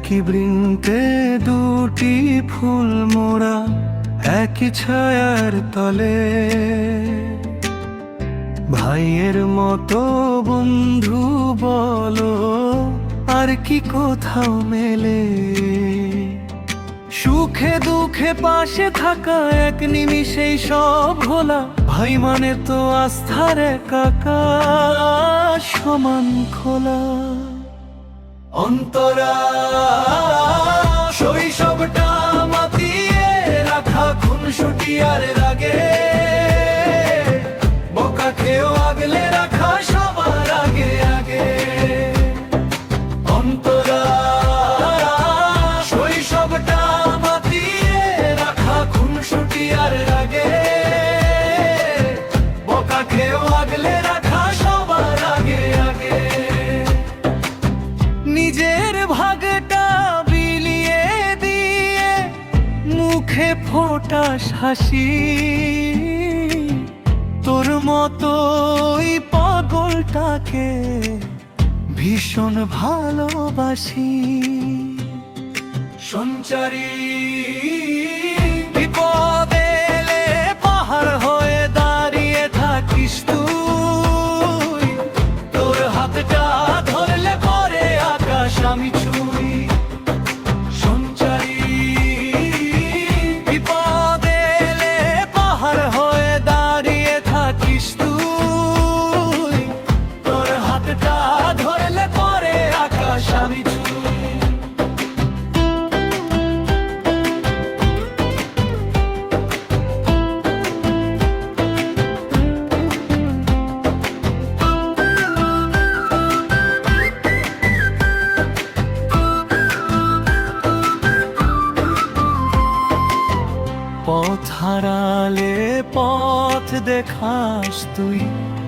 একই বৃন্তে দুটি ফুল মোড়া, একই ছায়ার তলে। ভাইয়ের মতো বন্ধু বলো আর কি কোথাও মেলে। সুখে দুঃখে পাশে থাকা, এক নিমিষেই সব ভোলা। ভাই মানে তো আস্থার একা সমান খোলা। অন্তরা শৈশবটা মাতিয়ে রাখা খুনসুটি আর রাগে, বোকা খেয়েও আগলে রাখা সবার আগে আগে। অন্তরা শৈশবটা মাতিয়ে রাখা খুনসুটি আর রাগে, বোকা খেয়েও আগলে রাখা সবার আগে আগে। নিজের ভাগটা বিলিয়ে দিয়ে মুখে ফোঁটা হাসি, তোর মতোই পাগলটাকে ভীষণ ভালোবাসি। সঞ্চারী বিপদে এলে পাহাড় হয়ে দাঁড়িয়ে থাকিস তুই। তোর হাতটা ধরলে পরে আকাশ আমি ছুঁই। সঞ্চারী বিপদে এলে পাহাড় হয়ে দাঁড়িয়ে থাকিস তুই। তোর হাতটা ধরলে পরে আকাশ আমি ছুঁই। পথ হারালে পথ দেখাস তুই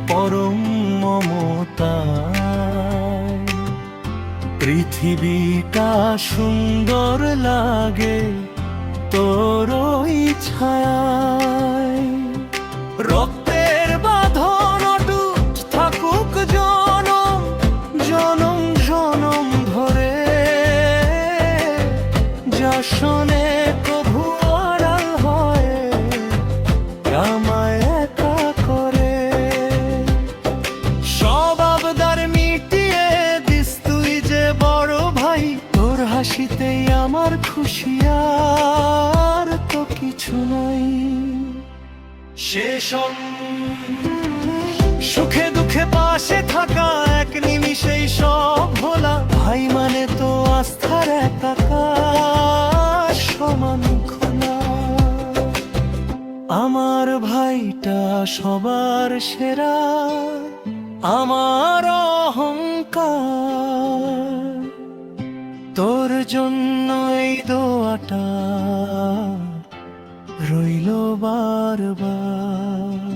পরম মমতায়। পৃথিবীটা সুন্দর লাগে তোর ওই ছায়ায়। রক্তের বাঁধন অটুট থাকুক জনম জনম জনম ধরে। যা শোনে কভু আড়াল হয় আমায় একা করে। সব আবদার মিটিয়ে দিস তুই যে বড় ভাই। তোর হাসিতেই আমার খুশি, আর তো কিছু নাই। শেষ সুখে দুঃখে পাশে থাকা, এক নিমিষেই সব ভোলা। ভাই মানে তো আস্থার একা সমান খোলা। আমার ভাইটা সবার সেরা, আমার অহংকার। তোর জন্য এই দোয়াটা রইল বারবার।